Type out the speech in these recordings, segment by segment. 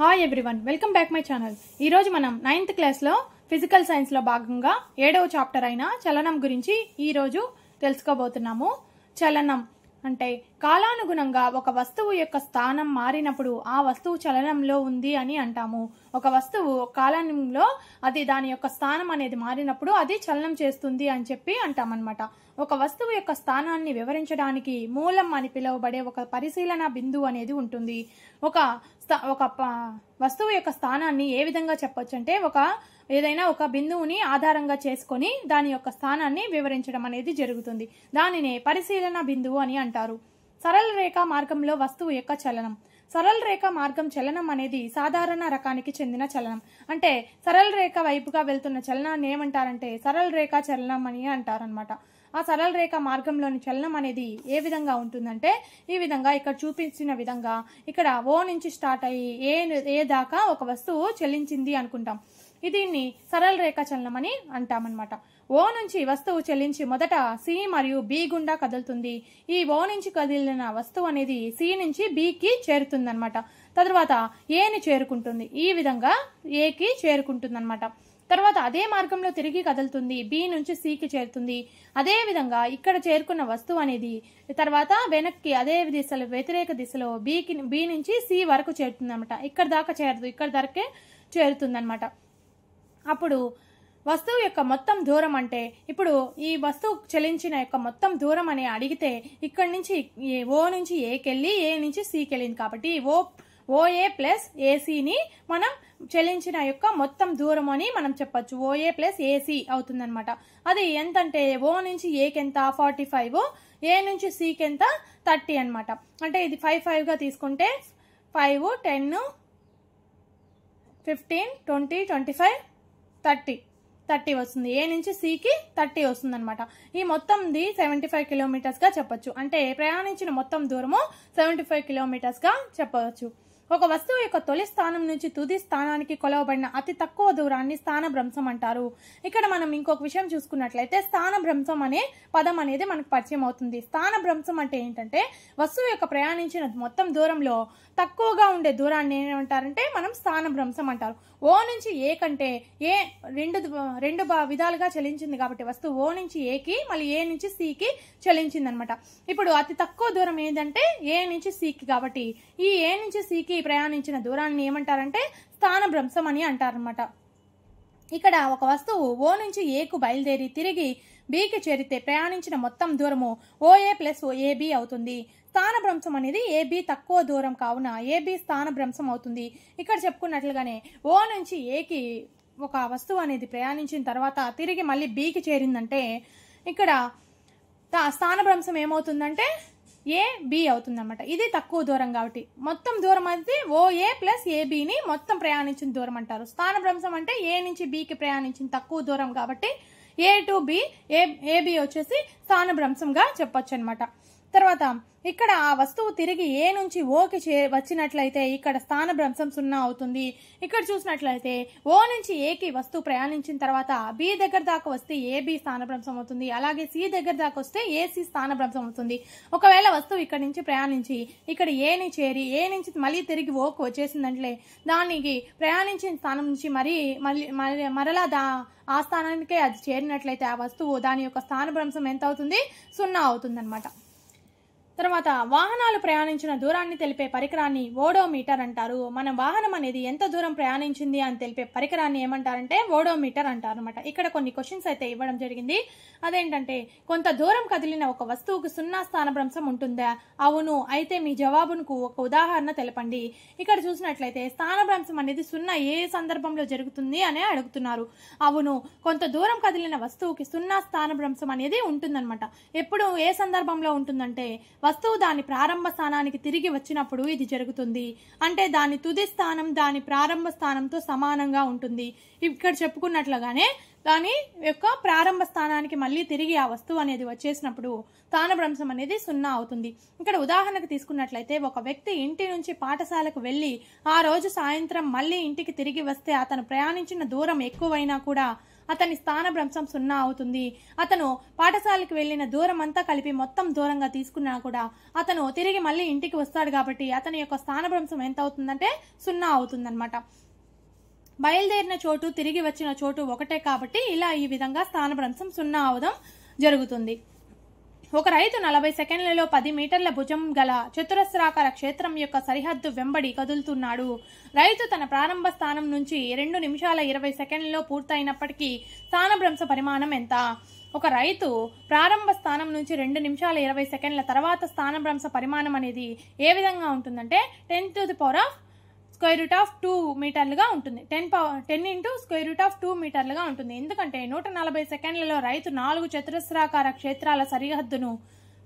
Hi everyone, welcome back my channel. ఈరోజు మనం 9th క్లాస్లో ఫిజికల్ సైన్స్లో భాగంగా 7వ చాప్టర్ అయిన చలనం గురించి ఈరోజు తెలుసుకోబోతున్నాము. చలనం అంటే కాలానుగుణంగా ఒక వస్తువు యొక్క స్థానం మారినప్పుడు ఆ వస్తువు చలనంలో ఉంది అని అంటాము. ఒక వస్తువు కాలంలో అది దాని యొక్క స్థానం అనేది మారినప్పుడు అది చలనం చేస్తుంది అని చెప్పి అంటామన్నమాట. ఒక వస్తువు యొక్క స్థానాన్ని వివరించడానికి మూలం అని పిలువబడే ఒక పరిశీలన బిందువు అనేది ఉంటుంది. ఒక వస్తువు యొక్క స్థానాన్ని ఏ విధంగా చెప్పొచ్చు అంటే ఏదైనా ఒక బిందువుని ఆధారంగా చేసుకొని దాని యొక్క స్థానాన్ని వివరించడం అనేది జరుగుతుంది. దానినే పరిశీలన బిందువు అని అంటారు. సరళ రేఖ మార్గంలో వస్తువు యొక్క చలనం. సరళ రేఖ మార్గం చలనం అనేది సాధారణ రకానికి చెందిన చలనం. అంటే సరళ రేఖ వైపుగా వెళ్తున్న చలనాన్ని ఏమంటారంటే సరళ రేఖ చలనం అని అంటారనమాట. ఆ సరళ రేఖ మార్గంలోని చలనం అనేది ఏ విధంగా ఉంటుందంటే ఈ విధంగా ఇక్కడ చూపించిన విధంగా ఇక్కడ ఓ నుంచి స్టార్ట్ అయ్యి ఏ దాకా ఒక వస్తువు చలించింది అనుకుంటాం. దీన్ని సరళ రేఖ చలనం అని అంటామన్నమాట. ఓ నుంచి వస్తువు చలించి మొదట సి మరియు బి గుండా కదులుతుంది. ఈ ఓ నుంచి కదిలిన వస్తువు అనేది సి నుంచి బికి చేరుతుందన్నమాట. తర్వాత ఏని చేరుకుంటుంది. ఈ విధంగా ఏకి చేరుకుంటుందన్నమాట. తర్వాత అదే మార్గంలో తిరిగి కదులుతుంది. బి నుంచి సికి చేరుతుంది. అదే విధంగా ఇక్కడ చేరుకున్న వస్తువు అనేది తర్వాత వెనక్కి అదే దిశలో వ్యతిరేక దిశలో బి నుంచి సి వరకు చేరుతుంది అనమాట. ఇక్కడ దాకా చేరదు, ఇక్కడ దాకే చేరుతుంది అనమాట. అప్పుడు వస్తువు యొక్క మొత్తం దూరం అంటే ఇప్పుడు ఈ వస్తువు చలించిన యొక్క మొత్తం దూరం అని అడిగితే ఇక్కడ నుంచి ఓ నుంచి ఏకి వెళ్ళి ఏ నుంచి సికి వెళ్ళింది కాబట్టి ఓఏ ప్లస్ ఏసీని మనం చలించిన యొక్క మొత్తం దూరం అని మనం చెప్పొచ్చు. ఓఏ ప్లస్ ఏసీ అవుతుంది అనమాట. అది ఎంతంటే ఓ నుంచి ఏకి ఎంత 45, ఏ నుంచి సికి ఎంత 30 అనమాట. అంటే ఇది 5 తీసుకుంటే 5, 10, 15, 20, 25, 30 వస్తుంది. ఏ నుంచి సికి 30 వస్తుంది అనమాట. ఈ మొత్తంది 75 కిలోమీటర్స్ గా చెప్పొచ్చు. అంటే ప్రయాణించిన మొత్తం దూరము 75 కిలోమీటర్స్ గా చెప్పవచ్చు. ఒక వస్తువు యొక్క తొలి స్థానం నుంచి తుది స్థానానికి కొలవబడిన అతి తక్కువ దూరాన్ని స్థానభ్రంశం అంటారు. ఇక్కడ మనం ఇంకొక విషయం చూసుకున్నట్లయితే స్థానభ్రంశం అనే పదం అనేది మనకు పరిచయం అవుతుంది. స్థానభ్రంశం అంటే ఏంటంటే వస్తువు యొక్క ప్రయాణించిన మొత్తం దూరంలో తక్కువగా ఉండే దూరాన్ని ఏమంటారంటే మనం స్థానభ్రంశం అంటారు. ఓ నుంచి ఏ కంటే ఏ రెండు విధాలుగా చలించింది కాబట్టి వస్తువు ఓ నుంచి ఏకి మళ్ళీ ఏ నుంచి సికి చలించింది అనమాట. ఇప్పుడు అతి తక్కువ దూరం ఏంటంటే ఏ నుంచి సికి కాబట్టి ఈ ఏ నుంచి సికి ప్రయాణించిన దూరాన్ని ఏమంటారంటే స్థానభ్రంశం అని అంటారనమాట. ఇక్కడ ఒక వస్తువు ఓ నుంచి ఏకు బయలుదేరి తిరిగి బికి చేరితే ప్రయాణించిన మొత్తం దూరము ఓఏ ప్లస్ ఏబి అవుతుంది. స్థానభ్రంశం అనేది ఏబి తక్కువ దూరం కావున ఏబి స్థానభ్రంశం అవుతుంది. ఇక్కడ చెప్పుకున్నట్లుగానే ఓ నుంచి ఏకి ఒక వస్తువు అనేది ప్రయాణించిన తర్వాత తిరిగి మళ్ళీ బికి చేరిందంటే ఇక్కడ స్థానభ్రంశం ఏమవుతుందంటే ఏబి అవుతుందన్నమాట. ఇది తక్కువ దూరం కాబట్టి మొత్తం దూరం అయితే ఓఏ ప్లస్ ఏబిని మొత్తం ప్రయాణించిన దూరం అంటారు. స్థానభ్రంశం అంటే ఏ నుంచి బికి ప్రయాణించిన తక్కువ దూరం కాబట్టి ఏ టు బి ఏబి వచ్చేసి స్థానభ్రంశంగా చెప్పొచ్చు అనమాట. తర్వాత ఇక్కడ ఆ వస్తువు తిరిగి ఏ నుంచి ఓకి వచ్చినట్లయితే ఇక్కడ స్థానభ్రంశం 0 అవుతుంది. ఇక్కడ చూసినట్లయితే ఓ నుంచి ఏకి వస్తువు ప్రయాణించిన తర్వాత బి దగ్గర దాకా వస్తే ఏబి స్థానభ్రంశం అవుతుంది. అలాగే సి దగ్గర దాకా వస్తే ఏసి స్థానభ్రంశం అవుతుంది. ఒకవేళ వస్తువు ఇక్కడ నుంచి ప్రయాణించి ఇక్కడ ఏని చేరి ఏ నుంచి మళ్ళీ తిరిగి ఓకు వచ్చేసిందంటే దానికి ప్రయాణించిన స్థానం నుంచి మరలా ఆ స్థానానికే అది చేరినట్లయితే ఆ వస్తువు దాని యొక్క స్థానభ్రంశం ఎంత అవుతుంది 0 అవుతుంది అనమాట. తర్వాత వాహనాలు ప్రయాణించిన దూరాన్ని తెలిపే పరికరాన్ని ఓడోమీటర్ అంటారు. మన వాహనం అనేది ఎంత దూరం ప్రయాణించింది అని తెలిపే పరికరాన్ని ఏమంటారంటే ఓడోమీటర్ అంటారు అనమాట. ఇక్కడ కొన్ని క్వశ్చన్స్ అయితే ఇవ్వడం జరిగింది. అదేంటంటే కొంత దూరం కదిలిన ఒక వస్తువుకు 0 స్థానభ్రంశం ఉంటుందా? అవును. అయితే మీ జవాబుకు ఒక ఉదాహరణ తెలపండి. ఇక్కడ చూసినట్లయితే స్థానభ్రంశం అనేది 0 ఏ సందర్భంలో జరుగుతుంది అని అడుగుతున్నారు. అవును, కొంత దూరం కదిలిన వస్తువుకి 0 స్థానభ్రంశం అనేది ఉంటుందన్నమాట. ఎప్పుడు ఏ సందర్భంలో ఉంటుందంటే వస్తువు దాని ప్రారంభ స్థానానికి తిరిగి వచ్చినప్పుడు ఇది జరుగుతుంది. అంటే దాని తుది స్థానం దాని ప్రారంభ స్థానంతో సమానంగా ఉంటుంది. ఇక్కడ చెప్పుకున్నట్లుగానే దాని యొక్క ప్రారంభ స్థానానికి మళ్ళీ తిరిగి ఆ వస్తువు అనేది వచ్చేసినప్పుడు స్థానభ్రంశం అనేది 0 అవుతుంది. ఇక్కడ ఉదాహరణకు తీసుకున్నట్లయితే ఒక వ్యక్తి ఇంటి నుంచి పాఠశాలకు వెళ్లి ఆ రోజు సాయంత్రం మళ్ళీ ఇంటికి తిరిగి వస్తే అతను ప్రయాణించిన దూరం ఎక్కువైనా కూడా అతని స్థానభ్రంశం 0 అవుతుంది. అతను పాఠశాలకు వెళ్ళిన దూరం అంతా కలిపి మొత్తం దూరంగా తీసుకున్నా కూడా అతను తిరిగి మళ్ళీ ఇంటికి వస్తాడు కాబట్టి అతని యొక్క స్థానభ్రంశం ఎంత అవుతుందంటే 0 అవుతుందన్నమాట. బయలుదేరిన చోటు తిరిగి వచ్చిన చోటు ఒకటే కాబట్టి ఇలా ఈ విధంగా స్థానభ్రంశం 0 అవడం జరుగుతుంది. ఒక రైతు 40 సెకండ్లలో 10 మీటర్ల భుజం గల చతురస్రాకార క్షేత్రం యొక్క సరిహద్దు వెంబడి కదులుతున్నాడు. రైతు తన ప్రారంభ స్థానం నుంచి 2 నిమిషాల 20 సెకండ్లలో పూర్తయినప్పటికీ స్థానభ్రంశ పరిమాణం ఎంత? ఒక రైతు ప్రారంభ స్థానం నుంచి 2 నిమిషాల 20 సెకండ్ల తర్వాత స్థానభ్రంశ పరిమాణం అనేది ఏ విధంగా ఉంటుందంటే 10⁻²² మీటర్లుగా ఉంటుంది. 10 × √2 ఉంటుంది. ఎందుకంటే 140 సెకండ్లలో రైతు 4 చతురస్రాకార క్షేత్రాల సరిహద్దును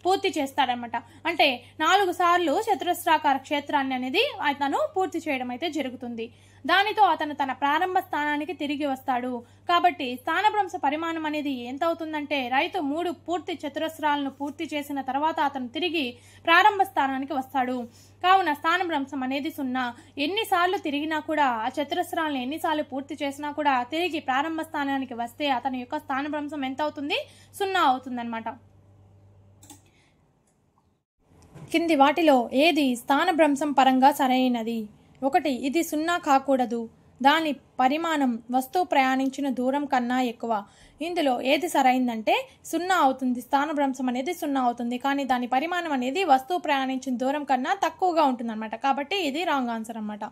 పూర్తి చేస్తాడనమాట. అంటే 4 సార్లు చతురస్రాకార క్షేత్రాన్ని అనేది అతను పూర్తి చేయడం అయితే జరుగుతుంది. దానితో అతను తన ప్రారంభ స్థానానికి తిరిగి వస్తాడు. కాబట్టి స్థానభ్రంశ పరిమాణం అనేది ఎంత అవుతుందంటే రైతు 3 పూర్తి చతురస్రాలను పూర్తి చేసిన తర్వాత అతను తిరిగి ప్రారంభ స్థానానికి వస్తాడు. కావున స్థానభ్రంశం అనేది 0. ఎన్నిసార్లు తిరిగినా కూడా ఆ చతురస్రాలను ఎన్నిసార్లు పూర్తి చేసినా కూడా తిరిగి ప్రారంభ స్థానానికి వస్తే అతని యొక్క స్థానభ్రంశం ఎంత అవుతుంది? 0 అవుతుందన్నమాట. కింది వాటిలో ఏది స్థానభ్రంశం పరంగా సరైనది? 1. ఇది 0 కాకూడదు. దాని పరిమాణం వస్తువు ప్రయాణించిన దూరం కన్నా ఎక్కువ. ఇందులో ఏది సరైందంటే 0 అవుతుంది. స్థానభ్రంశం అనేది 0 అవుతుంది. కానీ దాని పరిమాణం అనేది వస్తువు ప్రయాణించిన దూరం కన్నా తక్కువగా ఉంటుందన్నమాట. కాబట్టి ఇది రాంగ్ ఆన్సర్ అన్నమాట.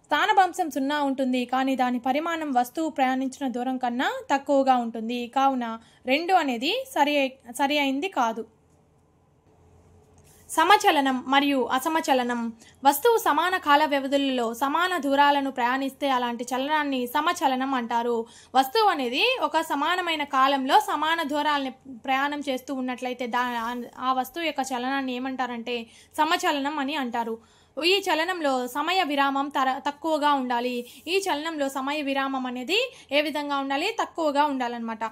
స్థానభ్రంశం 0 ఉంటుంది కానీ దాని పరిమాణం వస్తువు ప్రయాణించిన దూరం కన్నా తక్కువగా ఉంటుంది. కావున 2 అనేది సరి అయింది కాదు. సమచలనం మరియు అసమచలనం. వస్తువు సమాన కాల వ్యవధులలో సమాన దూరాలను ప్రయాణిస్తే అలాంటి చలనాన్ని సమచలనం అంటారు. వస్తువు అనేది ఒక సమానమైన కాలంలో సమాన దూరాలని ప్రయాణం చేస్తూ ఉన్నట్లయితే ఆ వస్తువు యొక్క చలనాన్ని ఏమంటారంటే సమచలనం అని అంటారు. ఈ చలనంలో సమయ విరామం తక్కువగా ఉండాలి. ఈ చలనంలో సమయ విరామం అనేది ఏ విధంగా ఉండాలి? తక్కువగా ఉండాలన్నమాట.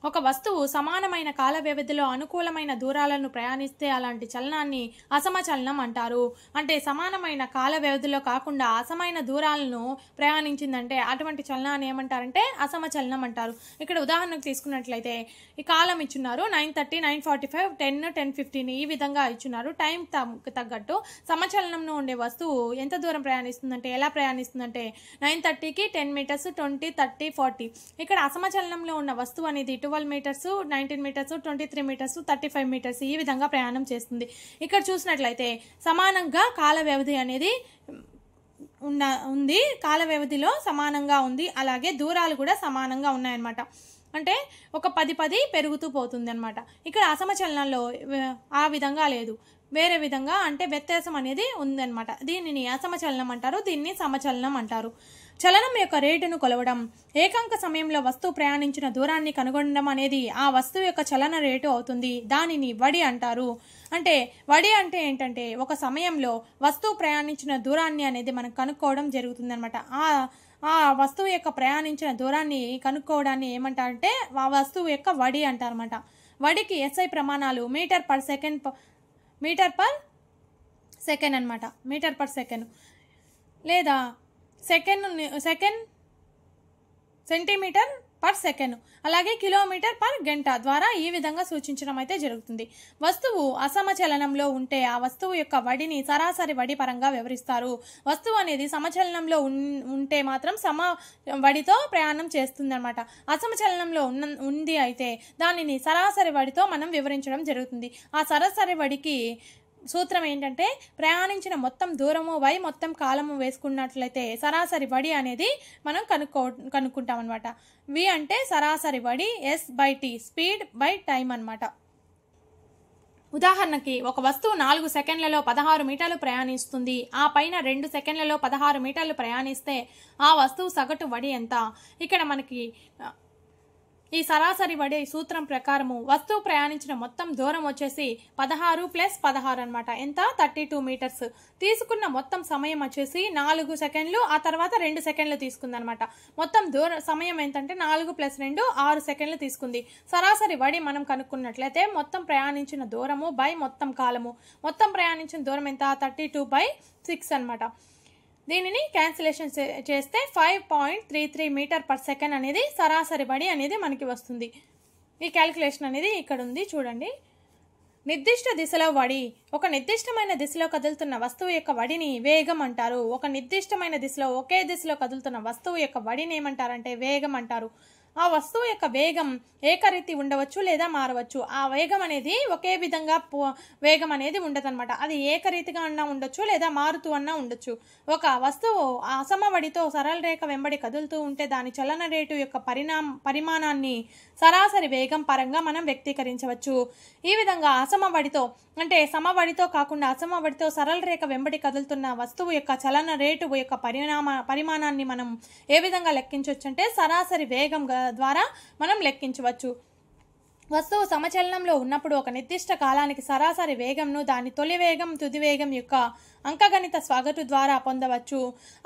ఒక వస్తువు సమానమైన కాల వ్యవధిలో అనుకూలమైన దూరాలను ప్రయాణిస్తే అలాంటి చలనాన్ని అసమచలనం అంటారు. అంటే సమానమైన కాల వ్యవధిలో కాకుండా అసమైన దూరాలను ప్రయాణించిందంటే అటువంటి చలనాన్ని ఏమంటారంటే అసమచలనం అంటారు. ఇక్కడ ఉదాహరణకు తీసుకున్నట్లయితే ఈ కాలం ఇచ్చున్నారు 9:30, 9:45, 10, 10:15 ఈ విధంగా ఇచ్చున్నారు. టైం తగ్గట్టు సమచలనంలో ఉండే వస్తువు ఎంత దూరం ప్రయాణిస్తుందంటే ఎలా ప్రయాణిస్తుందంటే 9:30కి 10 మీటర్స్, 20, 30, 40. ఇక్కడ అసమచలనంలో ఉన్న వస్తువు అనేది 12 మీటర్స్, 19 మీటర్స్, 23 మీటర్స్, 35 మీటర్స్ ఈ విధంగా ప్రయాణం చేస్తుంది. ఇక్కడ చూసినట్లయితే సమానంగా కాల వ్యవధి అనేది ఉంది. కాల వ్యవధిలో సమానంగా ఉంది. అలాగే దూరాలు కూడా సమానంగా ఉన్నాయన్నమాట. అంటే ఒక 10 పెరుగుతూ పోతుంది అనమాట. ఇక్కడ అసమచలనంలో ఆ విధంగా లేదు, వేరే విధంగా అంటే వ్యత్యాసం అనేది ఉందన్నమాట. దీనిని అసమచలనం అంటారు, దీన్ని సమచలనం అంటారు. చలనం యొక్క రేటును కొలవడం. ఏకాంక సమయంలో వస్తువు ప్రయాణించిన దూరాన్ని కనుగొనడం అనేది ఆ వస్తువు యొక్క చలన రేటు అవుతుంది. దానిని వడి అంటారు. అంటే వడి అంటే ఏంటంటే ఒక సమయంలో వస్తువు ప్రయాణించిన దూరాన్ని అనేది మనం కనుక్కోవడం జరుగుతుంది అనమాట. ఆ వస్తువు యొక్క ప్రయాణించిన దూరాన్ని కనుక్కోవడాన్ని ఏమంటారంటే ఆ వస్తువు యొక్క వడి అంటారన్నమాట. వడికి SI ప్రమాణాలు మీటర్ పర్ సెకండ్ అనమాట. మీటర్ పర్ సెకండ్ లేదా సెంటీమీటర్ పర్ సెకండ్, అలాగే కిలోమీటర్ పర్ గంట ద్వారా ఈ విధంగా సూచించడం అయితే జరుగుతుంది. వస్తువు అసమచలనంలో ఉంటే ఆ వస్తువు యొక్క వడిని సరాసరి వడి పరంగా వివరిస్తారు. వస్తువు అనేది సమచలనంలో ఉంటే మాత్రం సమ వడితో ప్రయాణం చేస్తుంది అనమాట. అసమచలనంలో ఉంది అయితే దానిని సరాసరి వడితో మనం వివరించడం జరుగుతుంది. ఆ సరాసరి వడికి సూత్రం ఏంటంటే ప్రయాణించిన మొత్తం దూరము బై మొత్తం కాలము వేసుకున్నట్లయితే సరాసరి వడి అనేది మనం కనుక్కుంటాం అనమాట. వి అంటే సరాసరి వడి, S/T స్పీడ్ బై టైం అనమాట. ఉదాహరణకి ఒక వస్తువు 4 సెకండ్లలో 16 మీటర్లు ప్రయాణిస్తుంది. ఆ పైన 2 సెకండ్లలో 16 మీటర్లు ప్రయాణిస్తే ఆ వస్తువు సగటు వడి ఎంత? ఇక్కడ మనకి ఈ సరాసరి వడి సూత్రం ప్రకారము వస్తువు ప్రయాణించిన మొత్తం దూరం వచ్చేసి 16 + 16 అనమాట. ఎంత? 32 మీటర్స్. తీసుకున్న మొత్తం సమయం వచ్చేసి 4 సెకండ్లు, ఆ తర్వాత 2 సెకండ్లు తీసుకుంది అనమాట. మొత్తం సమయం ఏంటంటే 4 + 2 6 సెకండ్లు తీసుకుంది. సరాసరి వడి మనం కనుక్కున్నట్లయితే మొత్తం ప్రయాణించిన దూరము బై మొత్తం కాలము. మొత్తం ప్రయాణించిన దూరం ఎంత? 32/6 అనమాట. దీనిని క్యాన్సిలేషన్ చేస్తే 5.33 మీటర్ పర్ సెకండ్ అనేది సరాసరి వడి అనేది మనకి వస్తుంది. ఈ క్యాలిక్యులేషన్ అనేది ఇక్కడ ఉంది చూడండి. నిర్దిష్ట దిశలో వడి. ఒక నిర్దిష్టమైన దిశలో కదులుతున్న వస్తువు యొక్క వడిని వేగం అంటారు. ఒక నిర్దిష్టమైన దిశలో ఒకే దిశలో కదులుతున్న వస్తువు యొక్క వడిని ఏమంటారంటే వేగం అంటారు. ఆ వస్తువు యొక్క వేగం ఏకరీతి ఉండవచ్చు లేదా మారవచ్చు. ఆ వేగం అనేది ఒకే విధంగా వేగం అనేది ఉండదన్నమాట. అది ఏకరీతిగా అన్నా ఉండొచ్చు లేదా మారుతూ అన్నా ఉండొచ్చు. ఒక వస్తువు అసమవడితో సరళ రేఖ వెంబడి కదులుతూ ఉంటే దాని చలన రేటు యొక్క పరిమాణాన్ని సరాసరి వేగం పరంగా మనం వ్యక్తీకరించవచ్చు. ఈ విధంగా అసమవడితో అంటే సమవడితో కాకుండా అసమవడితో సరళ రేఖ వెంబడి కదులుతున్న వస్తువు యొక్క చలన రేటు యొక్క పరిమాణాన్ని మనం ఏ విధంగా లెక్కించవచ్చు అంటే సరాసరి వేగం ద్వారా మనం లెక్కించవచ్చు. వస్తువు సమచలనంలో ఉన్నప్పుడు ఒక నిర్దిష్ట కాలానికి సరాసరి వేగంను దాని తొలి వేగం తుది వేగం యొక్క అంకగణిత సగటు ద్వారా పొందవచ్చు.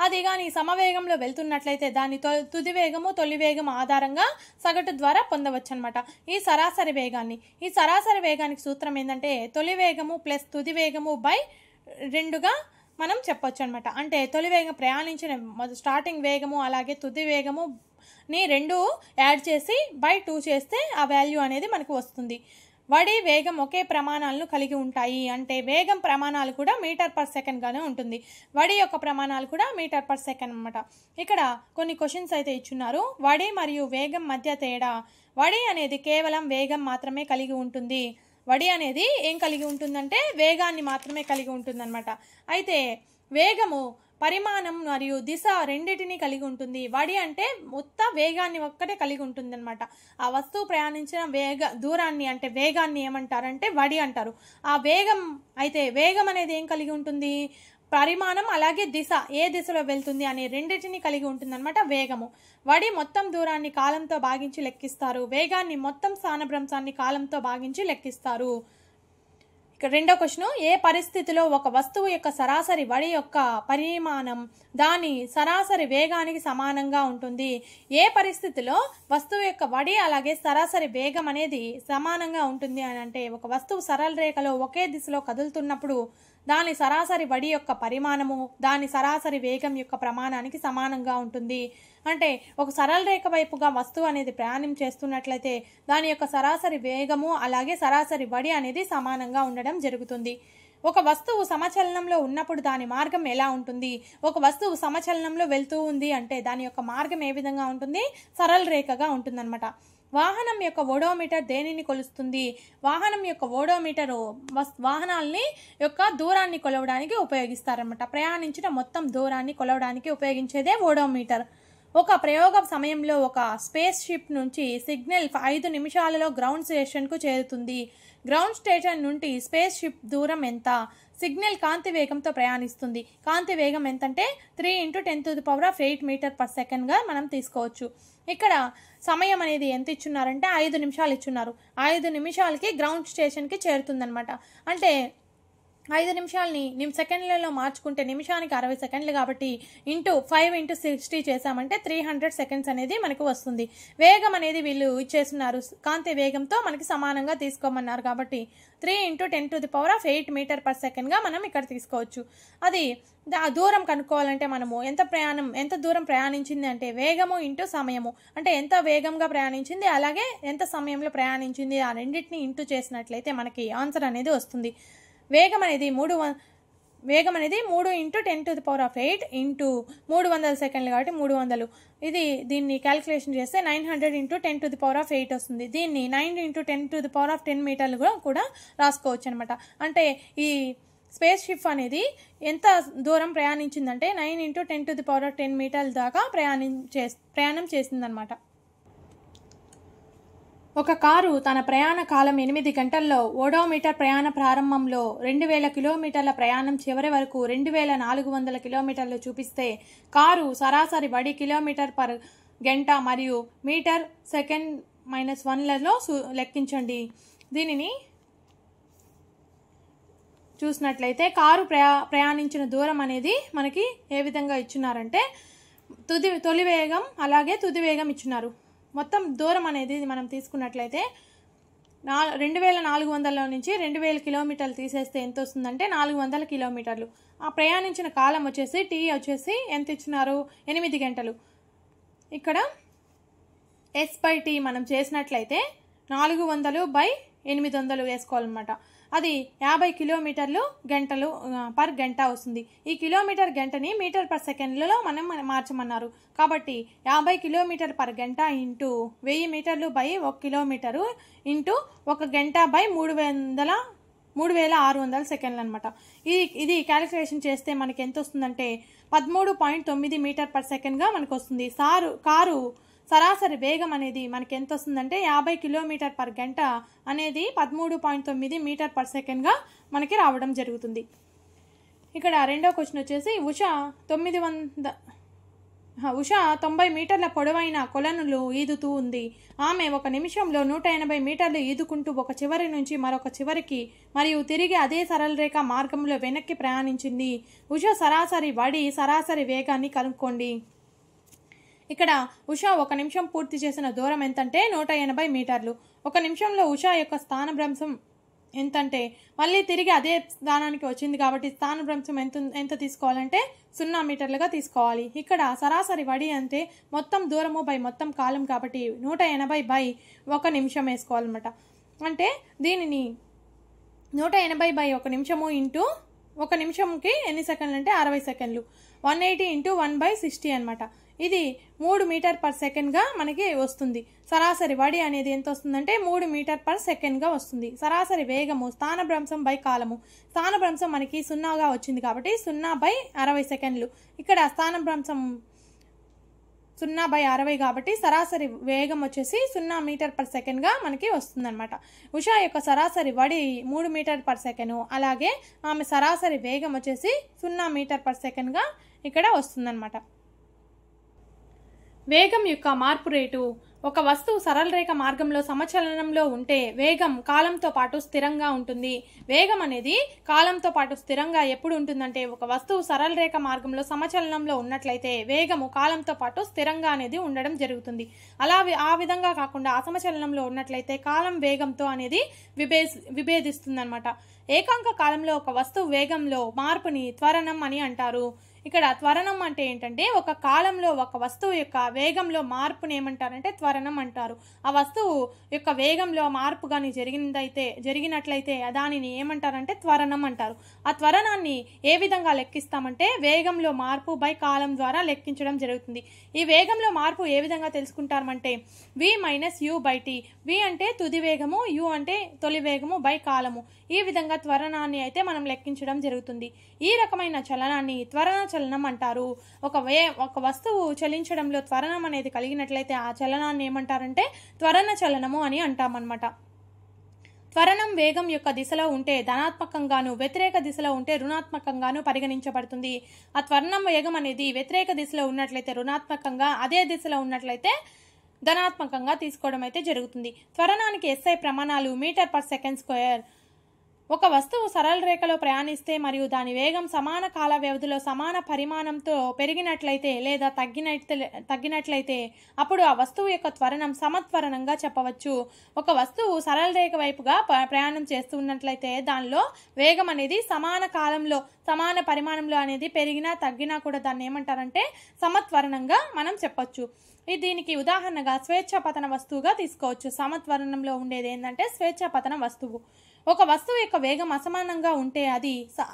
అది కానీ సమవేగంలో వెళ్తున్నట్లయితే దాని తుది వేగము తొలి వేగం ఆధారంగా సగటు ద్వారా పొందవచ్చు అనమాట. ఈ సరాసరి వేగానికి సూత్రం ఏంటంటే తొలి వేగము ప్లస్ తుది వేగము బై 2గా మనం చెప్పొచ్చు అనమాట. అంటే తొలి వేగం ప్రయాణించిన స్టార్టింగ్ వేగము అలాగే తుది వేగము ని 2 యాడ్ చేసి బై 2 చేస్తే ఆ వాల్యూ అనేది మనకు వస్తుంది. వడి వేగం ఒకే ప్రమాణాలను కలిగి ఉంటాయి. అంటే వేగం ప్రమాణాలు కూడా మీటర్ పర్ సెకండ్ గానే ఉంటుంది. వడి యొక్క ప్రమాణాలు కూడా మీటర్ పర్ సెకండ్ అనమాట. ఇక్కడ కొన్ని క్వశ్చన్స్ అయితే ఇచ్చున్నారు. వడి మరియు వేగం మధ్య తేడా. వడి అనేది కేవలం వేగం మాత్రమే కలిగి ఉంటుంది. వడి అనేది ఏం కలిగి ఉంటుందంటే వేగాన్ని మాత్రమే కలిగి ఉంటుందన్నమాట. అయితే వేగము పరిమాణం మరియు దిశ రెండింటినీ కలిగి ఉంటుంది. వడి అంటే మొత్తం వేగాన్ని ఒక్కటే కలిగి ఉంటుంది అనమాట. ఆ వస్తువు ప్రయాణించిన దూరాన్ని అంటే వేగాన్ని ఏమంటారంటే వడి అంటారు. ఆ వేగం అనేది ఏం కలిగి ఉంటుంది? పరిమాణం అలాగే దిశ, ఏ దిశలో వెళ్తుంది అనే రెండింటినీ కలిగి ఉంటుంది అనమాట వేగము. వడి మొత్తం దూరాన్ని కాలంతో భాగించి లెక్కిస్తారు. వేగాన్ని మొత్తం స్థానభ్రంశాన్ని కాలంతో భాగించి లెక్కిస్తారు. ఇక రెండో క్వశ్చన్, ఏ పరిస్థితిలో ఒక వస్తువు యొక్క సరాసరి వడి యొక్క పరిమాణం దాని సరాసరి వేగానికి సమానంగా ఉంటుంది? ఏ పరిస్థితిలో వస్తువు యొక్క వడి అలాగే సరాసరి వేగం అనేది సమానంగా ఉంటుంది అని అంటే ఒక వస్తువు సరళ రేఖలో ఒకే దిశలో కదులుతున్నప్పుడు దాని సరాసరి వడి యొక్క పరిమాణము దాని సరాసరి వేగం యొక్క ప్రమాణానికి సమానంగా ఉంటుంది. అంటే ఒక సరళ రేఖ వైపుగా వస్తువు అనేది ప్రయాణం చేస్తున్నట్లయితే దాని యొక్క సరాసరి వేగము అలాగే సరాసరి వడి అనేది సమానంగా ఉండడం జరుగుతుంది. ఒక వస్తువు సమచలనంలో ఉన్నప్పుడు దాని మార్గం ఎలా ఉంటుంది? ఒక వస్తువు సమచలనంలో వెళ్తూ ఉంది అంటే దాని యొక్క మార్గం ఏ విధంగా ఉంటుంది? సరళ రేఖగా ఉంటుందన్నమాట. వాహనం యొక్క ఓడోమీటర్ దేనిని కొలుస్తుంది? వాహనం యొక్క ఓడోమీటరు వాహనాల్ని యొక్క దూరాన్ని కొలవడానికి ఉపయోగిస్తారన్నమాట. ప్రయాణించిన మొత్తం దూరాన్ని కొలవడానికి ఉపయోగించేదే ఓడోమీటర్. ఒక ప్రయోగ సమయంలో ఒక స్పేస్ షిప్ నుంచి సిగ్నల్ 5 నిమిషాలలో గ్రౌండ్ స్టేషన్కు చేరుతుంది. గ్రౌండ్ స్టేషన్ నుండి స్పేస్ షిప్ దూరం ఎంత? సిగ్నల్ కాంతి వేగంతో ప్రయాణిస్తుంది. కాంతి వేగం ఎంతంటే 3 × 10⁸ మీటర్ పర్ సెకండ్గా మనం తీసుకోవచ్చు. ఇక్కడ సమయం అనేది ఎంత ఇచ్చున్నారంటే 5 నిమిషాలు ఇచ్చున్నారు. 5 నిమిషాలకి గ్రౌండ్ స్టేషన్కి చేరుతుందనమాట. అంటే 5 నిమిషాలని సెకండ్లలో మార్చుకుంటే నిమిషానికి 60 సెకండ్లు కాబట్టి 5 × 60 చేసామంటే 300 సెకండ్స్ అనేది మనకు వస్తుంది. వేగం అనేది వీళ్ళు ఇచ్చేస్తున్నారు. కాంతి వేగంతో మనకి సమానంగా తీసుకోమన్నారు కాబట్టి 3 × 10⁸ మీటర్ పర్ సెకండ్గా మనం ఇక్కడ తీసుకోవచ్చు. అది దూరం కనుక్కోవాలంటే మనము ఎంత దూరం ప్రయాణించింది అంటే వేగము ఇంటూ సమయము, అంటే ఎంత వేగంగా ప్రయాణించింది అలాగే ఎంత సమయంలో ప్రయాణించింది ఆ రెండింటిని ఇంటూ చేసినట్లయితే మనకి ఆన్సర్ అనేది వస్తుంది. వేగం అనేది 3 × 10⁸ ఇంటూ 300 సెకండ్లు కాబట్టి 300. దీన్ని క్యాలిక్యులేషన్ చేస్తే 900 × 10⁸ వస్తుంది. దీన్ని 9 × 10⁻10 మీటర్లు కూడా రాసుకోవచ్చు అనమాట. అంటే ఈ స్పేస్ షిప్ అనేది ఎంత దూరం ప్రయాణించిందంటే 9 × 10⁻10 మీటర్ల దాకా ప్రయాణం చేసిందనమాట. ఒక కారు తన ప్రయాణ కాలం 8 గంటల్లో ఓడోమీటర్ ప్రయాణ ప్రారంభంలో 2000 కిలోమీటర్ల ప్రయాణం చివరి వరకు 2400 కిలోమీటర్లు చూపిస్తే కారు సరాసరి వడి కిలోమీటర్ పర్ గంట మరియు మీటర్ సెకండ్ -1లలో లెక్కించండి. దీనిని చూసినట్లయితే కారు ప్రయాణించిన దూరం అనేది మనకి ఏ విధంగా ఇచ్చున్నారంటే తొలి వేగం అలాగే తుది వేగం ఇచ్చున్నారు. మొత్తం దూరం అనేది మనం తీసుకున్నట్లయితే 2400 నుంచి 2000 కిలోమీటర్లు తీసేస్తే ఎంత వస్తుందంటే 400 కిలోమీటర్లు. ఆ ప్రయాణించిన కాలం వచ్చేసి టీ వచ్చేసి ఎంత ఇచ్చినారు, 8 గంటలు. ఇక్కడ S/T మనం చేసినట్లయితే 400/800 వేసుకోవాలన్నమాట. అది 50 కిలోమీటర్లు గంటలు పర్ గంట వస్తుంది. ఈ కిలోమీటర్ గంటని మీటర్ పర్ సెకండ్లలో మనం మార్చమన్నారు. కాబట్టి 50 కిలోమీటర్ పర్ గంట ఇంటూ 1000 మీటర్లు బై 1 కిలోమీటరు ఇంటూ 1 గంట బై 3600 సెకండ్లు అనమాట. ఇది క్యాలిక్యులేషన్ చేస్తే మనకి ఎంత వస్తుందంటే 13.9 మీటర్ పర్ సెకండ్గా మనకు వస్తుంది. కారు సరాసరి వేగం అనేది మనకి ఎంత వస్తుందంటే 50 కిలోమీటర్ పర్ గంట అనేది 13.9 మీటర్ పర్ సెకండ్గా మనకి రావడం జరుగుతుంది. ఇక్కడ రెండో క్వశ్చన్ వచ్చేసి ఉషా 90 మీటర్ల పొడవైన కొలనులు ఈదుతూ ఉంది. ఆమె 1 నిమిషంలో 180 మీటర్లు ఈదుకుంటూ ఒక చివరి నుంచి మరొక చివరికి మరియు తిరిగి అదే సరళరేఖ మార్గంలో వెనక్కి ప్రయాణించింది. ఉషా సరాసరి వేగాన్ని కనుక్కోండి. ఇక్కడ ఉషా 1 నిమిషం పూర్తి చేసిన దూరం ఎంతంటే 180 మీటర్లు. 1 నిమిషంలో ఉషా యొక్క స్థానభ్రంశం ఎంతంటే, మళ్ళీ తిరిగి అదే స్థానానికి వచ్చింది కాబట్టి స్థానభ్రంశం ఎంత తీసుకోవాలంటే 0 మీటర్లుగా తీసుకోవాలి. ఇక్కడ సరాసరి వడి అంటే మొత్తం దూరము బై మొత్తం కాలం కాబట్టి 180/1 నిమిషం వేసుకోవాలన్నమాట. అంటే దీనిని 180/1 నిమిషము ఇంటూ 1 నిమిషంకి ఎన్ని సెకండ్లు అంటే 60 సెకండ్లు. 180 ఇంటూ 1/60 అనమాట. ఇది 3 మీటర్ పర్ సెకండ్గా మనకి వస్తుంది. సరాసరి వడి అనేది ఎంత వస్తుందంటే 3 మీటర్ పర్ సెకండ్గా వస్తుంది. సరాసరి వేగము స్థానభ్రంశం బై కాలము. స్థానభ్రంశం మనకి 0గా వచ్చింది కాబట్టి 0/60 సెకండ్లు. ఇక్కడ స్థానభ్రంశం 0/60 కాబట్టి సరాసరి వేగం వచ్చేసి 0 మీటర్ పర్ సెకండ్గా మనకి వస్తుందన్నమాట. ఉషా యొక్క సరాసరి వడి 3 మీటర్ పర్ సెకండ్, అలాగే ఆమె సరాసరి వేగం వచ్చేసి 0 మీటర్ పర్ సెకండ్గా ఇక్కడ వస్తుందన్నమాట. వేగం యొక్క మార్పు రేటు. ఒక వస్తువు సరళరేఖ మార్గంలో సమచలనంలో ఉంటే వేగం కాలంతో పాటు స్థిరంగా ఉంటుంది. వేగం అనేది కాలంతో పాటు స్థిరంగా ఎప్పుడు ఉంటుందంటే ఒక వస్తువు సరళరేఖ మార్గంలో సమచలనంలో ఉన్నట్లయితే వేగము కాలంతో పాటు స్థిరంగా అనేది ఉండడం జరుగుతుంది. ఆ విధంగా కాకుండా అసమచలనంలో ఉన్నట్లయితే కాలం వేగంతో అనేది విభేదిస్తుంది అనమాట. ఏకాంక కాలంలో ఒక వస్తువు వేగంలో మార్పుని త్వరణం అని అంటారు. ఇక్కడ త్వరణం అంటే ఏంటంటే ఒక కాలంలో ఒక వస్తువు యొక్క వేగంలో మార్పుని ఏమంటారంటే త్వరణం అంటారు. ఆ వస్తువు యొక్క వేగంలో మార్పు కానీ జరిగినట్లయితే దానిని ఏమంటారంటే త్వరణం అంటారు. ఆ త్వరణాన్ని ఏ విధంగా లెక్కిస్తామంటే వేగంలో మార్పు బై కాలం ద్వారా లెక్కించడం జరుగుతుంది. ఈ వేగంలో మార్పు ఏ విధంగా తెలుసుకుంటామంటే v-u/t. v అంటే తుది వేగము, u అంటే తొలి వేగము బై కాలము. ఈ విధంగా త్వరణాన్ని అయితే మనం లెక్కించడం జరుగుతుంది. ఈ రకమైన చలనాన్ని త్వరణ చలనం అంటారు. ఒక వస్తువు చలించడంలో త్వరణం అనేది కలిగినట్లయితే ఆ చలనాన్ని ఏమంటారంటే త్వరణ చలనము అని అంటామన్నమాట. త్వరణం వేగం యొక్క దిశలో ఉంటే ధనాత్మకంగాను, వ్యతిరేక దిశలో ఉంటే రుణాత్మకంగాను పరిగణించబడుతుంది. ఆ త్వరణం వేగం అనేది వ్యతిరేక దిశలో ఉన్నట్లయితే రుణాత్మకంగా, అదే దిశలో ఉన్నట్లయితే ధనాత్మకంగా తీసుకోవడం అయితే జరుగుతుంది. త్వరణానికి SI ప్రమాణాలు మీటర్ పర్ సెకండ్ స్క్వేర్. ఒక వస్తువు సరళ రేఖలో ప్రయాణిస్తే మరియు దాని వేగం సమాన కాల వ్యవధిలో సమాన పరిమాణంతో పెరిగినట్లయితే లేదా తగ్గినట్లయితే అప్పుడు ఆ వస్తువు యొక్క త్వరణం సమత్వరణంగా చెప్పవచ్చు. ఒక వస్తువు సరళ రేఖ వైపుగా ప్రయాణం చేస్తున్నట్లయితే దానిలో వేగం అనేది సమాన కాలంలో సమాన పరిమాణంలో అనేది పెరిగినా తగ్గినా కూడా దాన్ని ఏమంటారంటే సమత్వరణంగా మనం చెప్పొచ్చు. దీనికి ఉదాహరణగా స్వేచ్ఛాపతన వస్తువుగా తీసుకోవచ్చు. సమత్వరణంలో ఉండేది ఏంటంటే స్వేచ్ఛాపతన వస్తువు. ఒక వస్తువు యొక్క వేగం అసమానంగా ఉంటే అది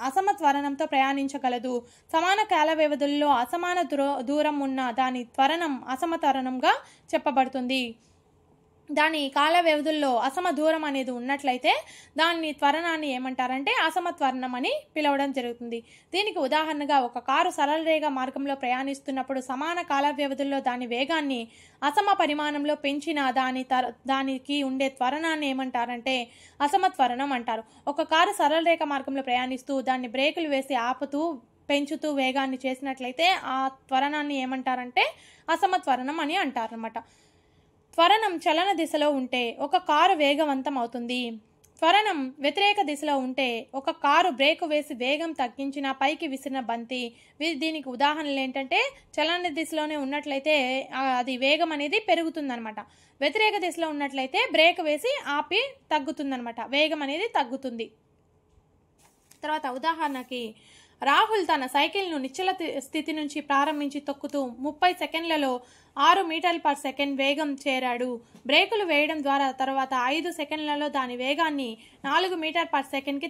అసమత్వరణంతో ప్రయాణించగలదు. సమాన కాల వ్యవధుల్లో అసమాన దూరం ఉన్న దాని త్వరణం అసమత్వరణంగా చెప్పబడుతుంది. దాని కాల వ్యవధుల్లో అసమ దూరం అనేది ఉన్నట్లయితే దాన్ని త్వరణాన్ని ఏమంటారంటే అసమత్వరణం అని పిలవడం జరుగుతుంది. దీనికి ఉదాహరణగా ఒక కారు సరళ రేఖ మార్గంలో ప్రయాణిస్తున్నప్పుడు సమాన కాల వ్యవధుల్లో దాని వేగాన్ని అసమ పరిమాణంలో పెంచిన దానికి ఉండే త్వరణాన్ని ఏమంటారంటే అసమత్వరణం అంటారు. ఒక కారు సరళ రేఖ మార్గంలో ప్రయాణిస్తూ దాన్ని బ్రేకులు వేసి ఆపుతూ పెంచుతూ వేగాన్ని చేసినట్లయితే ఆ త్వరణాన్ని ఏమంటారంటే అసమత్వరణం అని అంటారన్నమాట. త్వరణం చలన దిశలో ఉంటే ఒక కారు వేగవంతం అవుతుంది. త్వరణం వ్యతిరేక దిశలో ఉంటే ఒక కారు బ్రేకు వేసి వేగం తగ్గించిన పైకి విసిరిన బంతి. దీనికి ఉదాహరణలు ఏంటంటే చలన దిశలోనే ఉన్నట్లయితే అది వేగం అనేది పెరుగుతుందనమాట. వ్యతిరేక దిశలో ఉన్నట్లయితే బ్రేక్ వేసి ఆపి తగ్గుతుందనమాట, వేగం అనేది తగ్గుతుంది. తర్వాత ఉదాహరణకి రాహుల్ తన సైకిల్ను నిశ్చల స్థితి నుంచి ప్రారంభించి తొక్కుతూ 30 సెకండ్లలో 6 మీటర్ల పర్ సెకండ్ వేగం చేరాడు. బ్రేకులు వేయడం ద్వారా తర్వాత 5 సెకండ్లలో దాని వేగాన్ని 4 మీటర్ పర్ సెకండ్కి